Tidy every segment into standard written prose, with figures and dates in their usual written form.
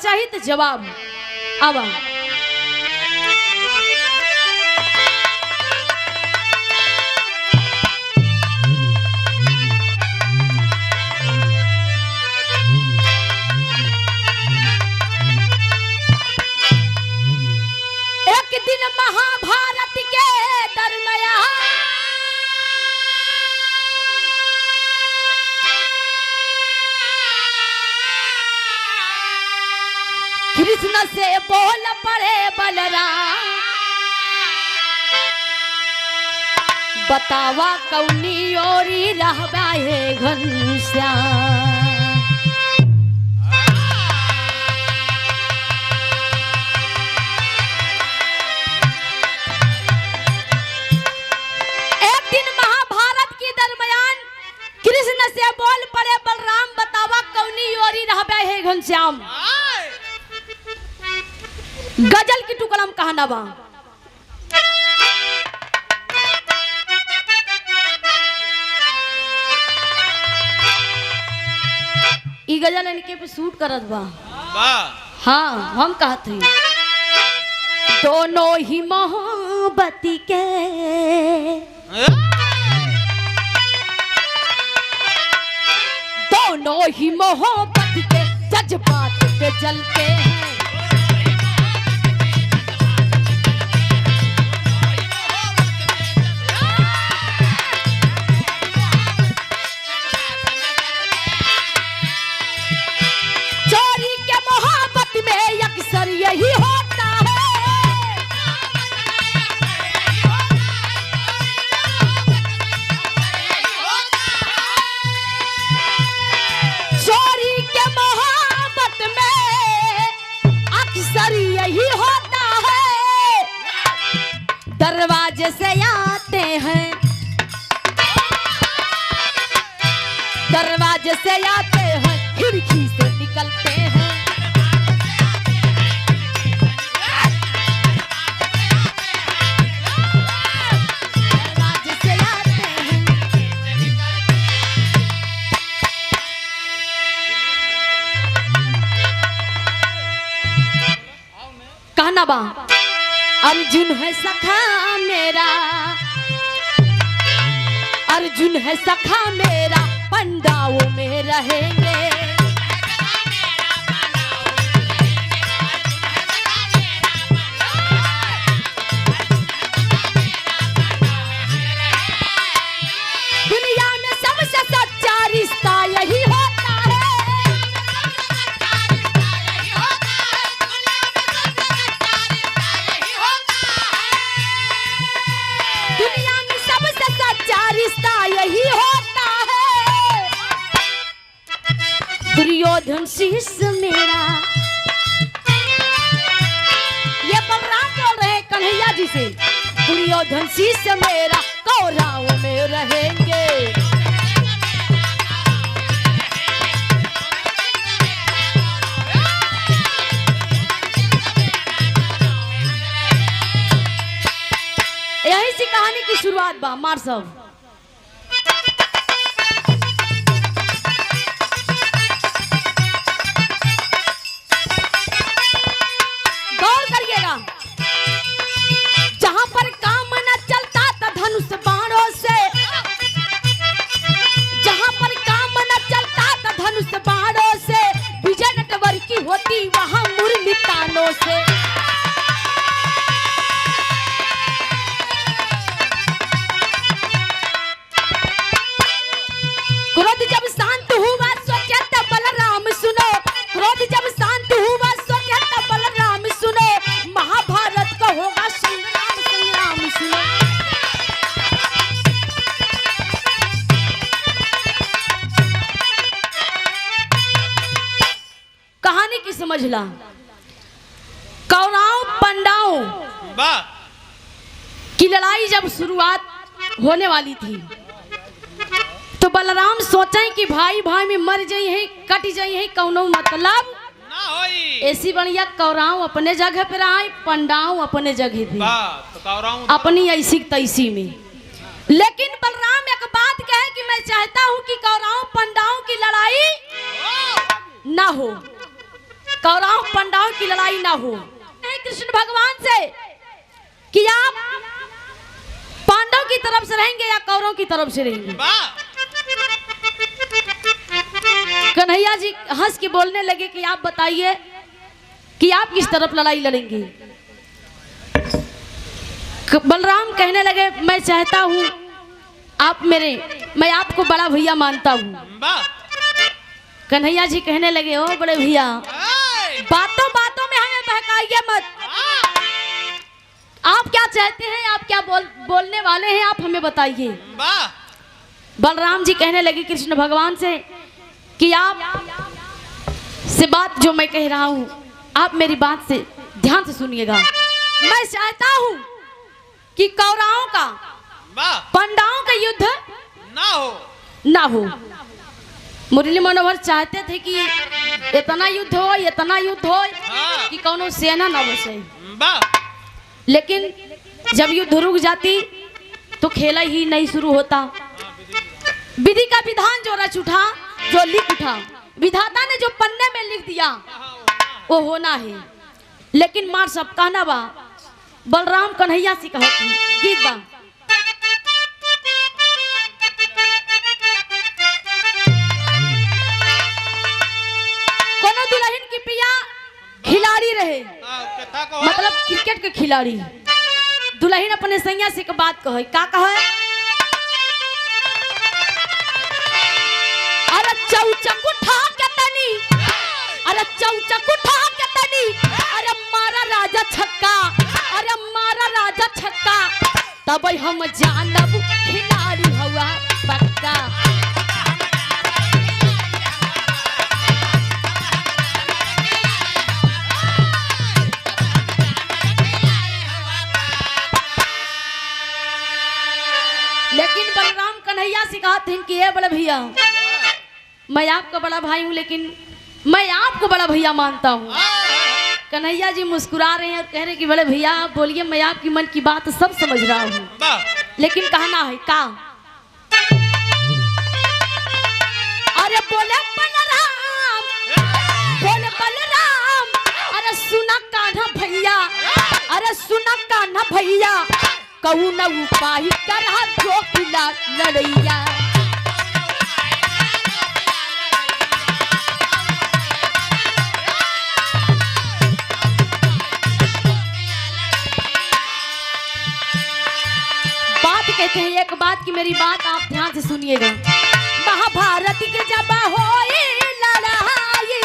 चाहिए तो जवाब अब एक दिन महाभारत के दरमियान कृष्ण से बोल पड़े बलराम, बतावा कौनी ओरी रहबा है घनश्याम। एक दिन महाभारत के दरमियान कृष्ण से बोल पड़े बलराम, बतावा कौनी ओरी रहबा है घनश्याम। गजल की टुकड़म कहना बा ई गजल इनके पे शूट करत बा। हाँ हम कहत हई दोनों ही मोहब्बती के दोनों ही मोहब्बत के जज्बात पे जलते हैं। यही होता है चोरी के मोहब्बत में अक्सर यही होता है। दरवाजे से आते हैं दरवाजे से आते हैं खिड़की से निकलते हैं। कहना बा अर्जुन है सखा मेरा अर्जुन है सखा मेरा पंडाओं में रहेंगे। दुनिया में सबसे सच्चा रिश्ता यही होता है। दुनिया में सबसे सच्चा रिश्ता यही होता है। दुर्योधन शिष्य मेरा ये बलराम बोल रहे कन्हैया जी से। दुर्योधन शिष्य मेरा कौरवों में रहेंगे। यही सी कहानी की शुरुआत बा मार सब। गौर करिएगा जहां पर काम न चलता था धनुष बाणों से जहां पर काम न चलता था धनुष बाणों से विजय नटवर की होती वहां मुरली तानों से। क्रोध जब शांत हुआ सो कहता बलराम सुनो। क्रोध जब शांत हुआ सो कहता बलराम सुनो। महाभारत का होगा संग्राम संग्राम सुनो। कहानी की समझ ला। कौरव पंडाओं की लड़ाई जब शुरुआत होने वाली थी तो बलराम सोचे कि भाई भाई में मर जाई है कट जाई है कौनो मतलब ना होई। ऐसी बढ़िया कौरव अपने जगह पे रहा पंडाओं अपने जगह पे तो अपनी ऐसी तैसी में। लेकिन बलराम एक बात कहे कि मैं चाहता हूं कि कौरव पंडाओं की लड़ाई ना हो। कौरव पंडाओं की लड़ाई ना हो। कृष्ण भगवान से कि आप पांडव की तरफ से रहेंगे या कौरव की तरफ से रहेंगे। कन्हैया जी हंस के बोलने लगे कि आप बताइए कि आप किस तरफ लड़ाई लड़ेंगे। बलराम कहने लगे मैं चाहता हूं मैं आपको बड़ा भैया मानता हूं। कन्हैया जी कहने लगे ओ बड़े भैया बातों बातों में हमें बहकाइए मत। आप क्या चाहते हैं, आप क्या बोलने वाले हैं, आप हमें बताइए। बलराम जी कहने लगे कृष्ण भगवान से कि आप से बात जो मैं कह रहा हूं आप मेरी बात से ध्यान से सुनिएगा। मैं चाहता हूं कि कौरवों का पांडवों का युद्ध ना हो। मुरली मनोहर चाहते थे कि इतना युद्ध हो कि कौनो सेना ना बचे, लेकिन जब युद्ध रुक जाती तो खेला ही नहीं शुरू होता। विधि का विधान जो रच उठा, जो लिख उठा, विधाता ने जो पन्ने में लिख दिया वो होना है। लेकिन मार सब कहना बा बलराम कन्हैया से कहती गीत बा कोनो दुल्हन की पिया खिलाड़ी रहे, मतलब क्रिकेट के खिलाड़ी। दुल्हन अपने सैया से बात कहे का कहे अरे चौचक उठा के तनी, अरे चौचक उठा के तनी, अरे मारा राजा छक्का, अरे मारा राजा छक्का, तब हम जानब खिलाड़ी हुआ पक्का। लेकिन बलराम कन्हैया सिखाते हैं कि ये बड़े भैया मैं आपका बड़ा भाई हूँ, लेकिन मैं आपको बड़ा भैया मानता हूँ। कन्हैया जी मुस्कुरा रहे हैं और कह रहे हैं कि बड़े भैया आप बोलिए, मैं आपकी मन की बात सब समझ रहा हूँ, लेकिन कहना है का। अरे बोले बलराम, अरे सुना कान्हा भैया, अरे सुना कान्हा भैया, कहू न उपाय कर जो खिला लड़ैया। कहते हैं एक बात की मेरी बात आप ध्यान से सुनिएगा। महाभारत के जब होई लड़ाई,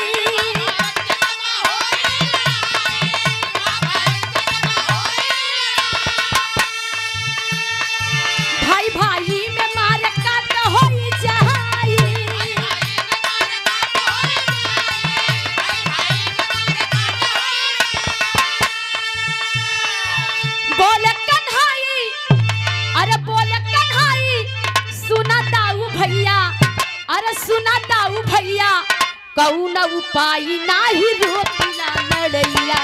भाई भाई में मार काट होई जाई, बोले कन्हई, अरे बोले कन्हई सुना दाऊ भैया, अरे सुना दाऊ भैया, कहू न उपाय नाही रोकिला लड़ैया।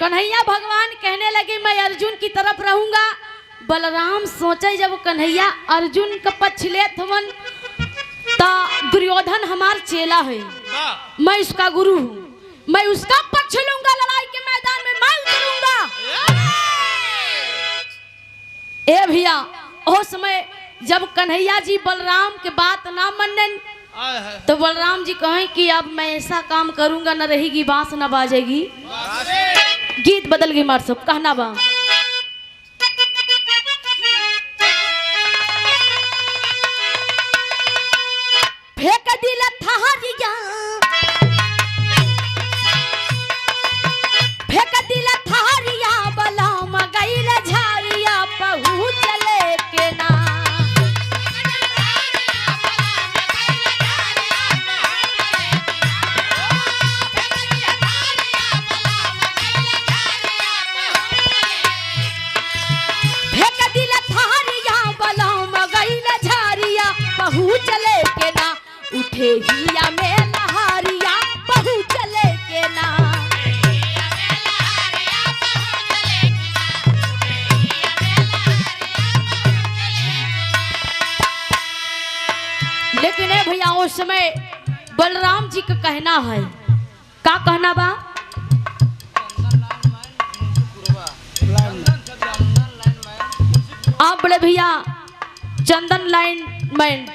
कन्हैया भगवान कहने लगे मैं अर्जुन की तरफ रहूंगा। बलराम सोचे जब कन्हैया अर्जुन का पक्ष लेत हवन ता दुर्योधन हमार चेला है, मैं उसका गुरु हूँ, मैं उसका पक्ष लूंगा, लड़ाई के मैदान में मैं उतरूंगा। ए भैया ओ समय जब कन्हैया जी बलराम के बात ना मनन तो बलराम जी कहें कि अब मैं ऐसा काम करूंगा न रहेगी बांस न बाजेगी। गीत बदल गई मार सब कहना बा फेंक दिल थारिया, फेंक दिल थारिया, बलराम गइल झारिया, पहुँच लेके ना। फेंक दिल थारिया, बलराम गइल झारिया, पहुँच लेके ना। उठे हिया में लहारिया, पहुँच लेके ना। उस समय बलराम जी का कहना है, का कहना बा? आप बड़े भैया चंदन लाइन मैन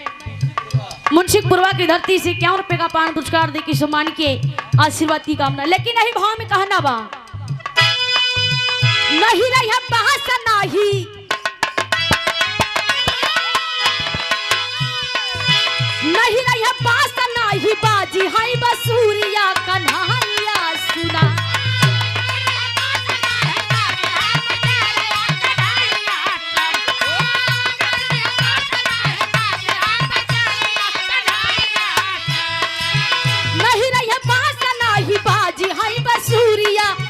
मुंशीपुरवा की धरती से 51 रुपए का पान पुरस्कार दे के सम्मान के आशीर्वाद की कामना। लेकिन नहीं भाव में कहना बा, नहीं रही बहस नहीं रही बास नहीं बाजी हाई बसूरिया कन्हैया सुना।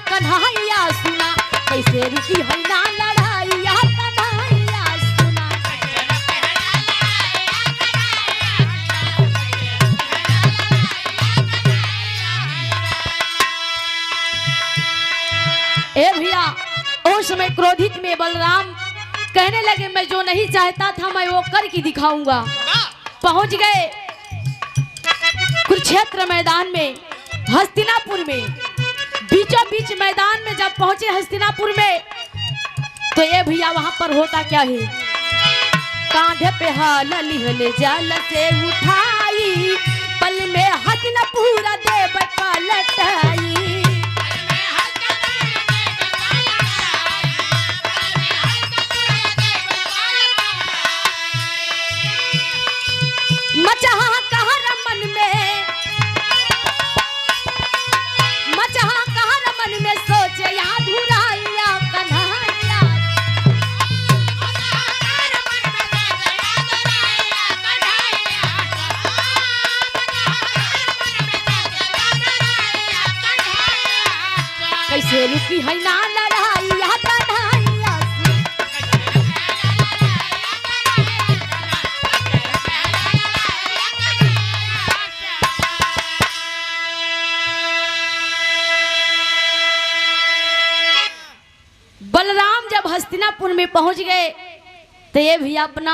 कन्हैया सुना कैसे रुकी है ना लड़ाइया कन्हैया सुना। ए भैया उस समय क्रोधित में बलराम कहने लगे, मैं जो नहीं चाहता था मैं वो करके दिखाऊंगा। पहुंच गए कुरुक्षेत्र मैदान में, हस्तिनापुर में, बीचों बीच मैदान में जब पहुंचे हस्तिनापुर में, तो ये भैया वहां पर होता क्या है, कांधे पे हाल लिहले जाल से उठाई, पल में हस्तिनापुर देव पलटाई। मचा कहर मन में, मचा कहर मन में सोचे या धुराइया कन्हैया। कैसे रुकी है ना लड़ाइया कन्हैया। बलराम जब हस्तिनापुर में पहुंच गए तो ये भी अपना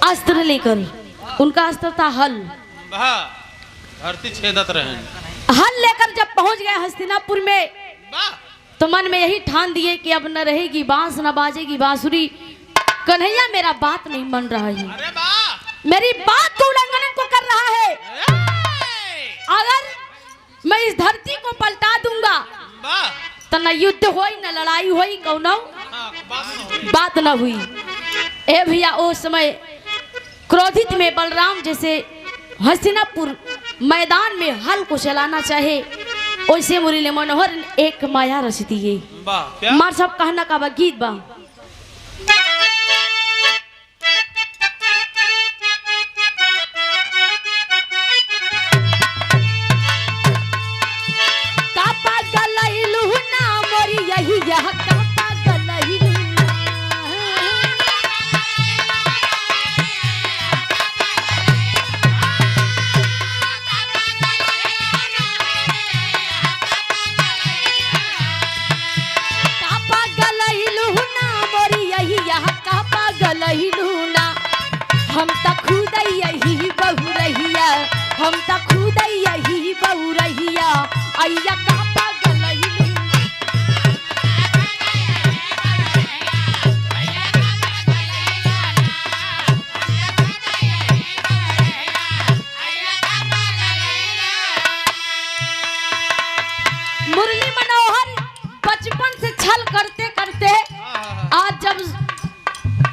अस्त्र लेकर, उनका अस्त्र था हल, धरती छेदत रहे, हल लेकर जब पहुंच गए हस्तिनापुर में, तो मन में यही ठान दिए कि अब न रहेगी बांस न बाजेगी बांसुरी। कन्हैया मेरा बात नहीं मान रहा है, मेरी बात को उल्लंघन को कर रहा है। अगर मैं इस धरती को पलटा दूंगा तो न युद्ध होई न लड़ाई होई, कौनो बात न हुई। ए भैया उस समय क्रोधित में बलराम जैसे हस्तिनापुर मैदान में हल को चलाना चाहे, वैसे मुरली मनोहर एक माया रचती है। मार सब कहना का गीत बा, यही यह कापा गलहिलू ना मोरी, यही यह कापा गलहिलू ना। हम त खुद यही बहु रहिया, हम त खुद यही बहु रहिया, अय्या कापा गलहिलू। मुरली मनोहर बचपन से छल करते करते आज जब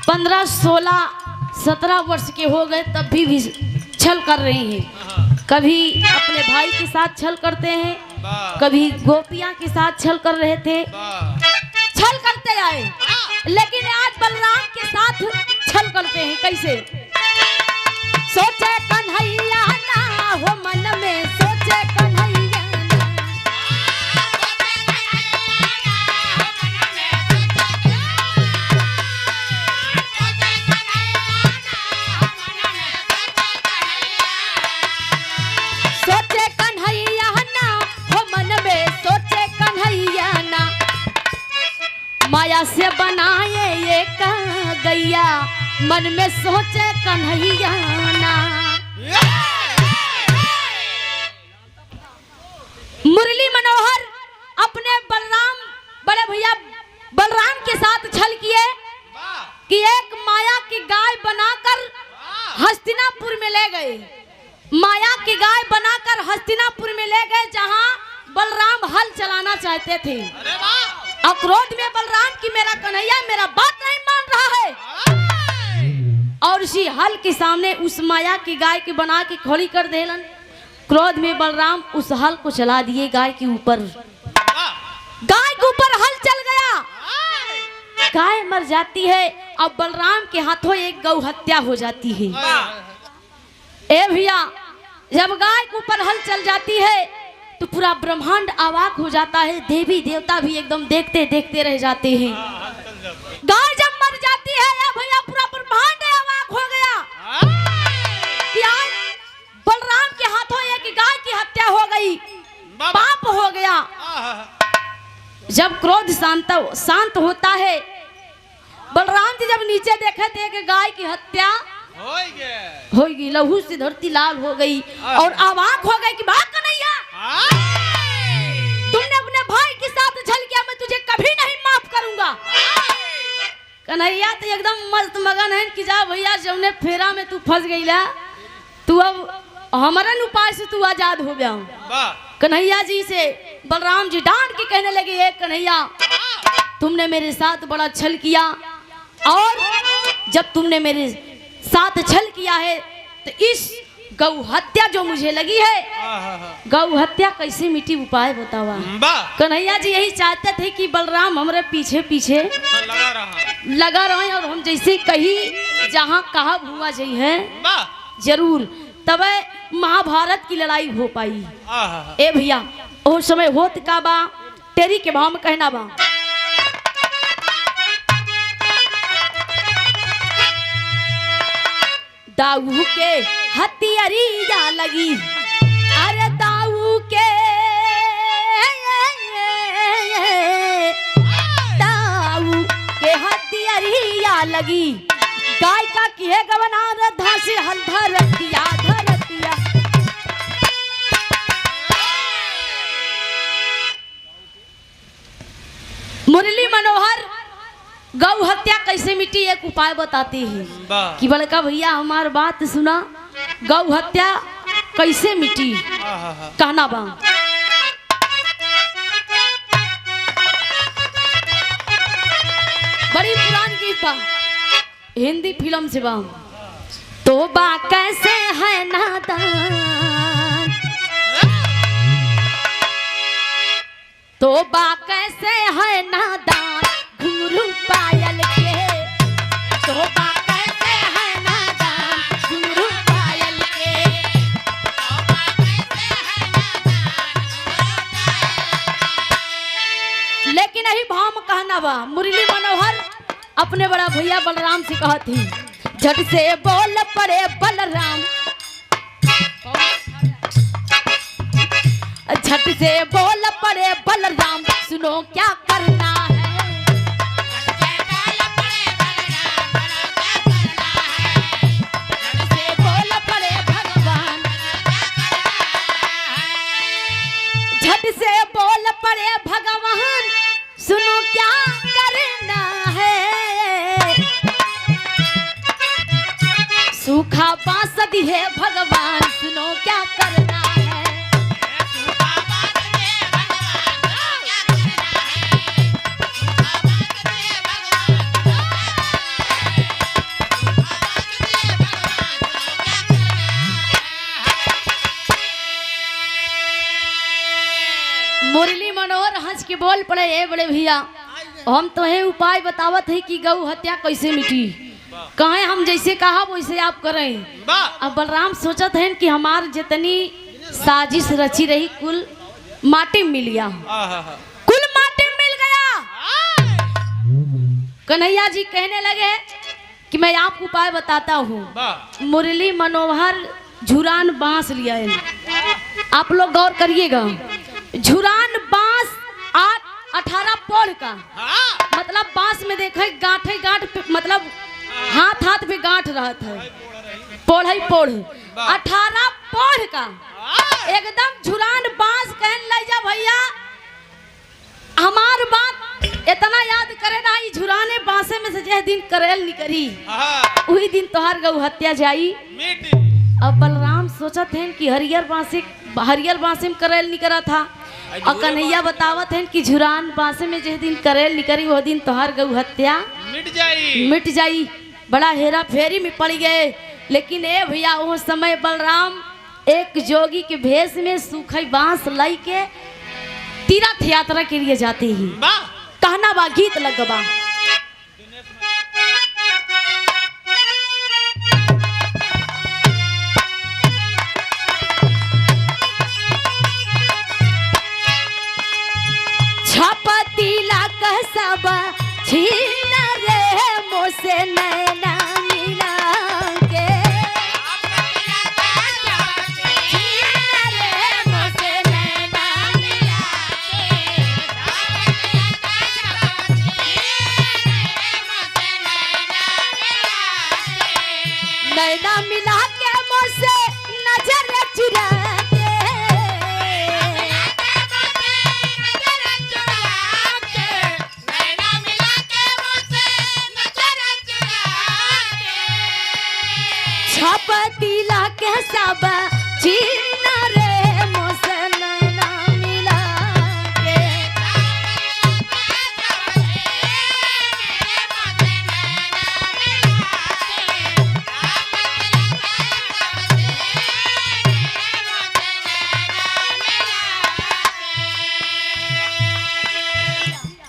15, 16, 17 वर्ष के हो गए तब भी छल कर रहे हैं। कभी अपने भाई के साथ छल करते हैं, कभी गोपियां के साथ छल कर रहे थे, छल करते आए। लेकिन आज बलराम के साथ छल करते हैं। कैसे? सोचे कन्हैया ना हो मन में, सोचे कन्हैया ना। सोचे कन्हैया ना हो मन में, सोचे कन्हैया ना। माया से बनाए ये गैया, मन में सोचे कन्हैया ना। मुरली मनोहर अपने बड़े भैया बलराम के साथ छल किए कि एक माया की गाय बनाकर हस्तिनापुर में ले गए। माया की गाय बनाकर हस्तिनापुर में ले गए, जहां बलराम हल चलाना चाहते थे। और क्रोध में बलराम की मेरा कन्हैया मेरा बात नहीं मान रहा है, और उसी हल के सामने उस माया की गाय की बना के खड़ी कर देलन। क्रोध में बलराम उस हल को चला दिए गाय के ऊपर। गाय के ऊपर हल चल गया, गाय मर जाती है। अब बलराम के हाथों एक गौ हत्या हो जाती है। ए भैया, जब गाय के ऊपर हल चल जाती है तो पूरा ब्रह्मांड अवाक हो जाता है, देवी देवता भी एकदम देखते देखते रह जाते हैं। गाय जब मर जाती है या भैया पूरा ब्रह्मांड अवाक हो गया कि आज बलराम के हाथों एक गाय की हत्या हो गई, पाप हो गया। जब क्रोध शांत होता है, बलराम जी जब नीचे देखे थे कि गाय की हत्या हो गई, लहू से धरती लाल हो गई और अवाक हो गई कि भाग कन्हैया, तुमने अपने भाई के साथ छल किया, मैं तुझे कभी नहीं माफ करूंगा। कन्हैया तो एकदम मस्त मगन है कि जा भैया, जौने फेरा में तू फंस गई ला, तू अब हमारा उपाय से तू आजाद हो गया। कन्हैया जी से बलराम जी डांट के कहने लगे, एक कन्हैया, तुमने मेरे साथ बड़ा छल किया, और जब तुमने मेरे साथ छल किया है तो इस गौ हत्या जो मुझे लगी है, गौ हत्या कैसे मिटी, उपाय बतावा। कन्हैया जी यही चाहते थे कि बलराम हमारे पीछे पीछे लगा रहे और हम जैसे कहीं जहाँ कहा हुआ जी है जरूर, तब महाभारत की लड़ाई हो पाई। ए भैया, वो समय होत का बा, तेरी के भाव में कहना बा। दाऊ के हथियारिया लगी, अरे दाऊ के हथियारिया लगी, गाय का किए गवना धासी हल धरतिया धरतिया। मुरली मनोहर गौ हत्या कैसे मिटी एक उपाय बताते हैं कि बड़का भैया हमार बात सुना, गौ हत्या कैसे मिटी, कहना बा। बड़ी पुरानी गीत बा, हिंदी फिल्म से बा। तो बा कैसे है नादान, तो बा कैसे है नादान घुंघरू पायल के, तो बा कैसे है नादान घुंघरू पायल के, तो बा कैसे है नादान। लेकिन यही भाव में कहना बा, मुरली मनोहर अपने बड़ा भैया बलराम से कहती, झट से बोल पड़े बलराम, झट से बोल पड़े बलराम, सुनो क्या करना है। झट से बोल पड़े भगवान, झट से बोल पड़े भगवान, सुनो क्या करना है। सूखा बांस दिए भगवान, सुनो क्या करना है। मुरली मनोहर हंस के बोल पड़े, ए बड़े भैया, हम तो है उपाय बतावत है कि गौ हत्या कैसे मिटी, कहें हम जैसे कहा वैसे आप करें। अब बलराम सोचत हैं कि हमार जितनी साजिश रची रही कुल माटी मिल गया, कुल माटी मिल गया। कन्हैया जी कहने लगे कि मैं आपको उपाय बताता हूँ। मुरली मनोहर झुरान बांस लिया है, आप लोग गौर करिएगा, झुरान बांस 18 पोल का, मतलब बांस में देखे गांठ गांठ, मतलब हाथ हाथ पे गांठ रहता है, पोढ़ 18 पोढ़ का एकदम झुरान बांस कहन ले जा भैया। हमार बात इतना याद करे ना, ई झुराने बांसे में से जे दिन करेल निकरी वही दिन तोहार गौ हत्या जाई। अब बलराम सोचत हैं कि हरियर बांसे में करेल निकरा था, और कन्हैया बतावत हैं कि झुरान बांसे में जिस दिन करेल निकरी वो दिन तोहार गौ हत्या मिट जाई। बड़ा हेरा फेरी में पड़ गए। लेकिन ए भैया वो समय बलराम एक जोगी के भेष में सूखी बांस लाई के तीर्थ यात्रा के लिए जाते ही कहना बा गीत लगबा। छपतीला कसब छीन रे मोसे नैना मिला के, छीन रे मोसे नैना मिला के, नैना मिला के मोसे नजर चुरा छपतीला के सब छीन रे मोसे नैना मिला के।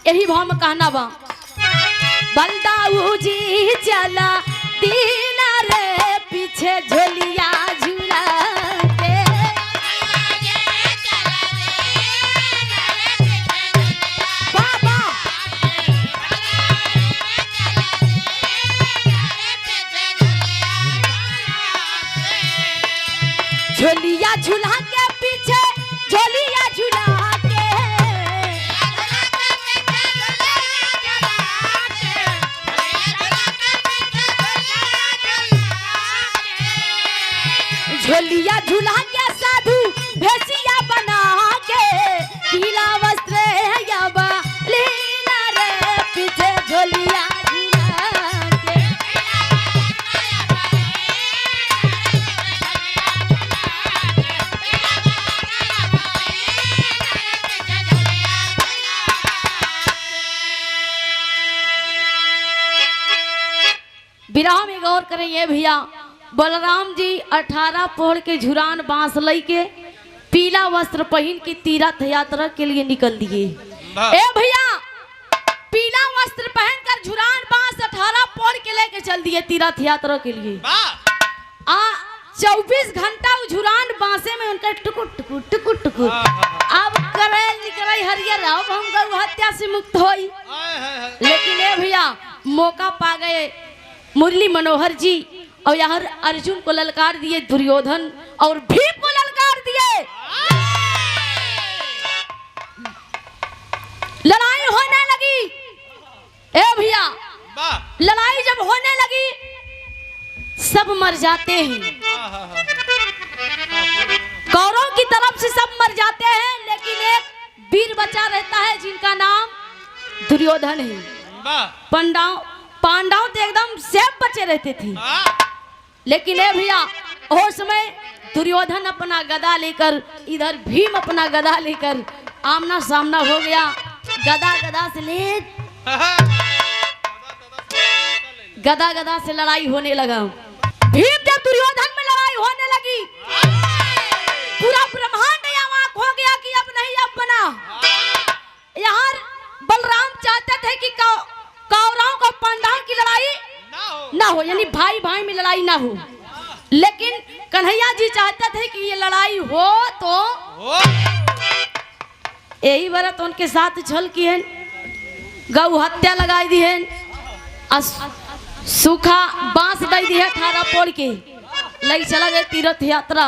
यही भाव में कहना बा बलदाऊ जी चला दीना रे पीछे झोलिया झूला के, बाबा झोलिया झूला के पीछे झोलिया झूला के, झोलिया झूला के साधु भेसिया बना के, पीला वस्त्र याबा लीना रे पीछे झोलिया झूला के। विराम में गौर करें ये भैया, बलराम जी 18 पोढ़ के झुरान बांस लई के पीला वस्त्र पहन के तीर्थ यात्रा के लिए निकल दिए। ए भैया पीला वस्त्र पहनकर झुरान बांस 18 पोढ़ के लेके चल दिए तीर्थ यात्रा के लिए। 24 घंटा झुरान बांसे में उनका टुकुर अब करेल निकल हरियर, अब हम गौ हत्या से मुक्त होई। लेकिन ए भैया मौका पा गए मुरली मनोहर जी, और यहाँ अर्जुन को ललकार दिए दुर्योधन और भीम को ललकार दिए। लड़ाई होने लगी। ए भैया लड़ाई जब होने लगी सब मर जाते हैं, कौरवों की तरफ से सब मर जाते हैं, लेकिन एक वीर बचा रहता है जिनका नाम दुर्योधन है। पांडव तो एकदम सेफ बचे रहते थे। लेकिन ए भैया वो समय दुर्योधन अपना गदा लेकर, इधर भीम अपना गदा लेकर आमना सामना हो गया। गदा से लड़ाई होने लगा। भीम जब दुर्योधन में लड़ाई होने लगी पूरा ब्रह्मांड अवाक हो गया कि अब नहीं अब बना। यहाँ बलराम चाहते थे कि कौरवों को पांडवों की लड़ाई ना हो, यानी भाई भाई में लड़ाई ना हो। लेकिन कन्हैया जी चाहते थे कि ये लड़ाई हो तो यही बार तो उनके साथ छल की है, गौ हत्या लगाई दी है, सूखा बांस दे दी है 18 पोड़ के लई चला गए तीर्थ यात्रा।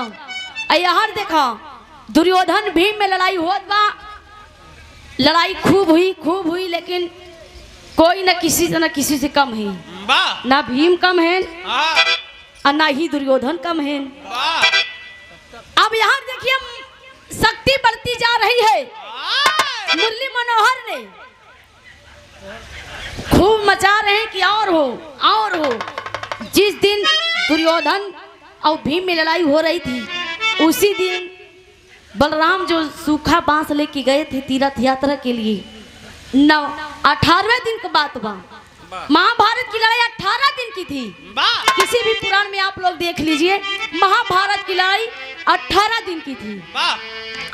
यहाँ देखा दुर्योधन भीम में लड़ाई होत बा, लड़ाई खूब हुई, लेकिन कोई न किसी से कम है, ना भीम कम है और ना ही दुर्योधन कम है। अब यहाँ देखिए शक्ति बढ़ती जा रही है। मुरली मनोहर ने खूब मचा रहे हैं कि और हो। जिस दिन दुर्योधन और भीम में लड़ाई हो रही थी उसी दिन बलराम जो सूखा बांस लेके गए थे तीर्थ यात्रा के लिए 18वें दिन की बात बा। महाभारत की लड़ाई 18 दिन की थी। किसी भी पुराण में आप लोग देख लीजिए, महाभारत की लड़ाई 18 दिन की थी।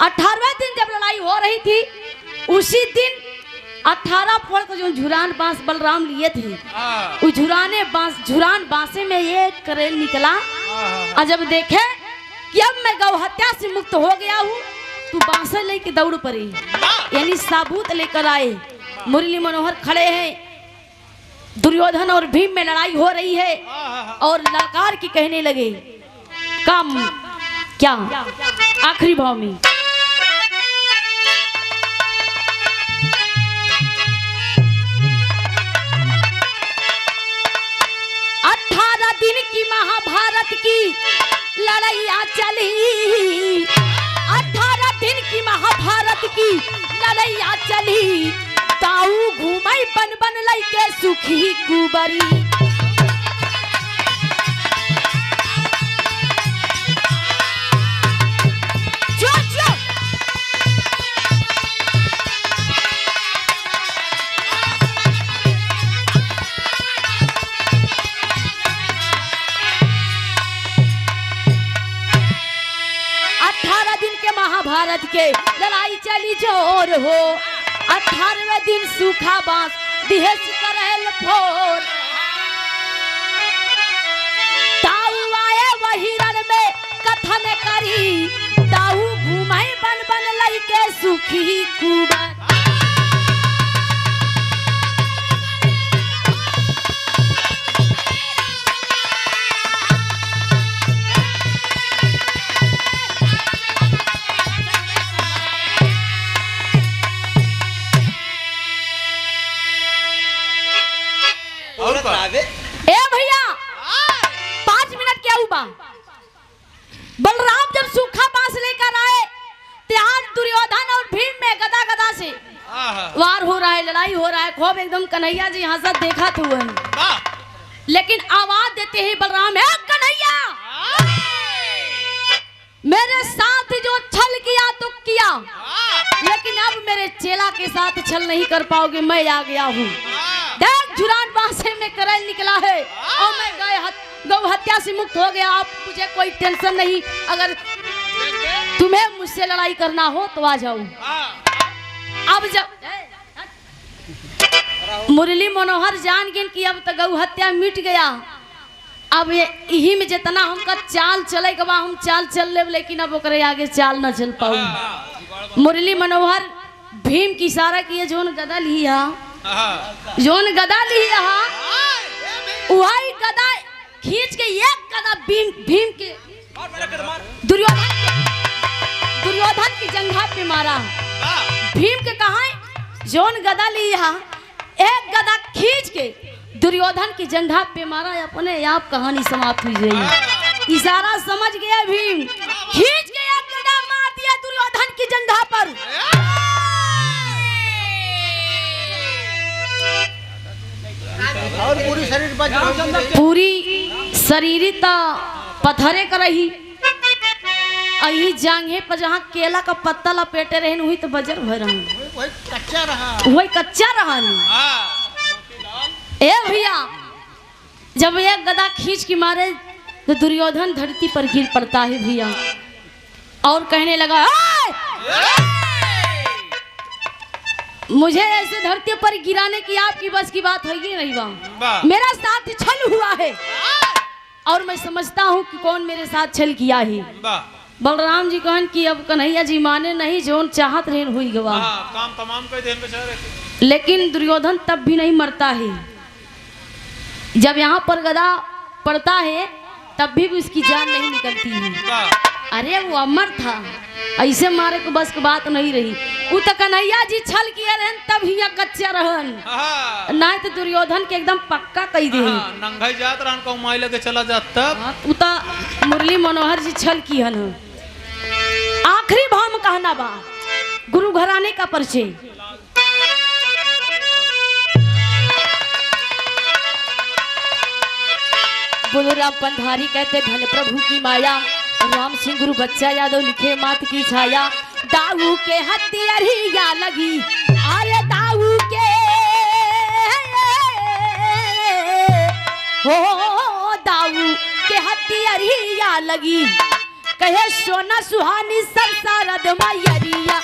18वें दिन जब लड़ाई हो रही थी उसी दिन 18 फल का जो झुरान बांस बलराम लिए थे उस झुरान बांसे में एक करेल निकला। और जब देखे कि अब मैं गौ हत्या से मुक्त हो गया हूँ तो बांसे लेके दौड़ पड़ी, यानी साबूत लेकर आए। मुरली मनोहर खड़े हैं, दुर्योधन और भीम में लड़ाई हो रही है और ललकार की कहने लगे काम क्या आखिरी भाव में 18 दिन की महाभारत की लड़ाइयाँ चली। 18 दिन की महाभारत की लड़ाइयाँ चली। ताऊ घूमई बन बन लई के सुखी कुबरी। महाभारत के लड़ाई चली जोर हो। 18वें दिन सूखा बांस दिहेश करेल फोर। ताऊ आए वही रण में कथन करी। ताऊ घूमई बन बन लई के सुखी कुबर। ए भैया 5 मिनट क्या हुआ। बलराम जब सूखा बांस लेकर आए त्याग दुर्योधन और भीम में गदा गदा से वार हो रहा है, लड़ाई हो रहा है। खूब एकदम कन्हैया जी हंसत देखा था, लेकिन आवाज देते ही बलराम है कन्हैया मेरे साथ जो छल किया तो किया, लेकिन अब मेरे चेला के साथ छल नहीं कर पाओगे। मैं आ गया हूँ। देख झुरान बांसे में करेल निकला है और मैं गौ हत्या से मुक्त हो गया। आप मुझे कोई टेंशन नहीं, अगर तुम्हें मुझसे लड़ाई करना हो तो आ जाओ। अब जब मुरली मनोहर जान गिन कि अब तो गौ हत्या मिट गया, अब यही में जितना हमका चाल चले के हम चाल चल ले, लेकिन अब ओकरे आगे चाल न चल पाऊ। मुरली मनोहर भीम की इशारा किए जोन गदा लिया वही गदा खींच के एक गदा भीम के दुर्योधन की जंघा पे मारा। भीम के कहा जोन गदा लिया एक गदा खींच के दुर्योधन की जंघा पे मारा। अपने आप कहानी समाप्त हुई गई। इशारा समझ गया भीम, खींच के एक गदा मार दिया दुर्योधन की जंघा पर। और पूरी शरीर पत्थरे कर रही। अही जांघे पर जहाँ केला का पत्ता लपेटे रहे वही तो बजर भर वही कच्चा रहा ए भैया जब एक गदा खींच के मारे तो दुर्योधन धरती पर गिर पड़ता है भैया और कहने लगा मुझे ऐसे धरती पर गिराने की आपकी बस की बात है ही नहीं। बा मेरा साथ छल हुआ है और मैं समझता हूँ कि कौन मेरे साथ छल किया है। बलराम जी कहन कि अब कन्हैया जी माने नहीं, जोन चाहत रहे हुई गवा। काम तमाम कर देन बेचारे। लेकिन दुर्योधन तब भी नहीं मरता है। जब यहाँ पर गदा पड़ता है तब भी उसकी जान नहीं निकलती है। अरे वो अमर था, ऐसे मारे को बस की बात नहीं रही। उ त कन्हैया जी छल किया रहन तब हिया कच्चा रहन हाँ ना तो दुर्योधन के एकदम पक्का कही दे हाँ, नंगाई जात रहन कहूँ माई लगे चला जात तब उ त मुरली मनोहर जी छल किहन आखिरी भाव में कहना बा गुरु घराने का परिचय बोलो राम पंधारी कहते धन प्रभु की माया राम सिंह गुरु बच्चा यादव लिखे मात की छाया दाऊ के हथियारिया लगी अरे दाऊ के हो दाऊ के हथियारिया लगी कहे सोना सुहानी सब सारद मैरिया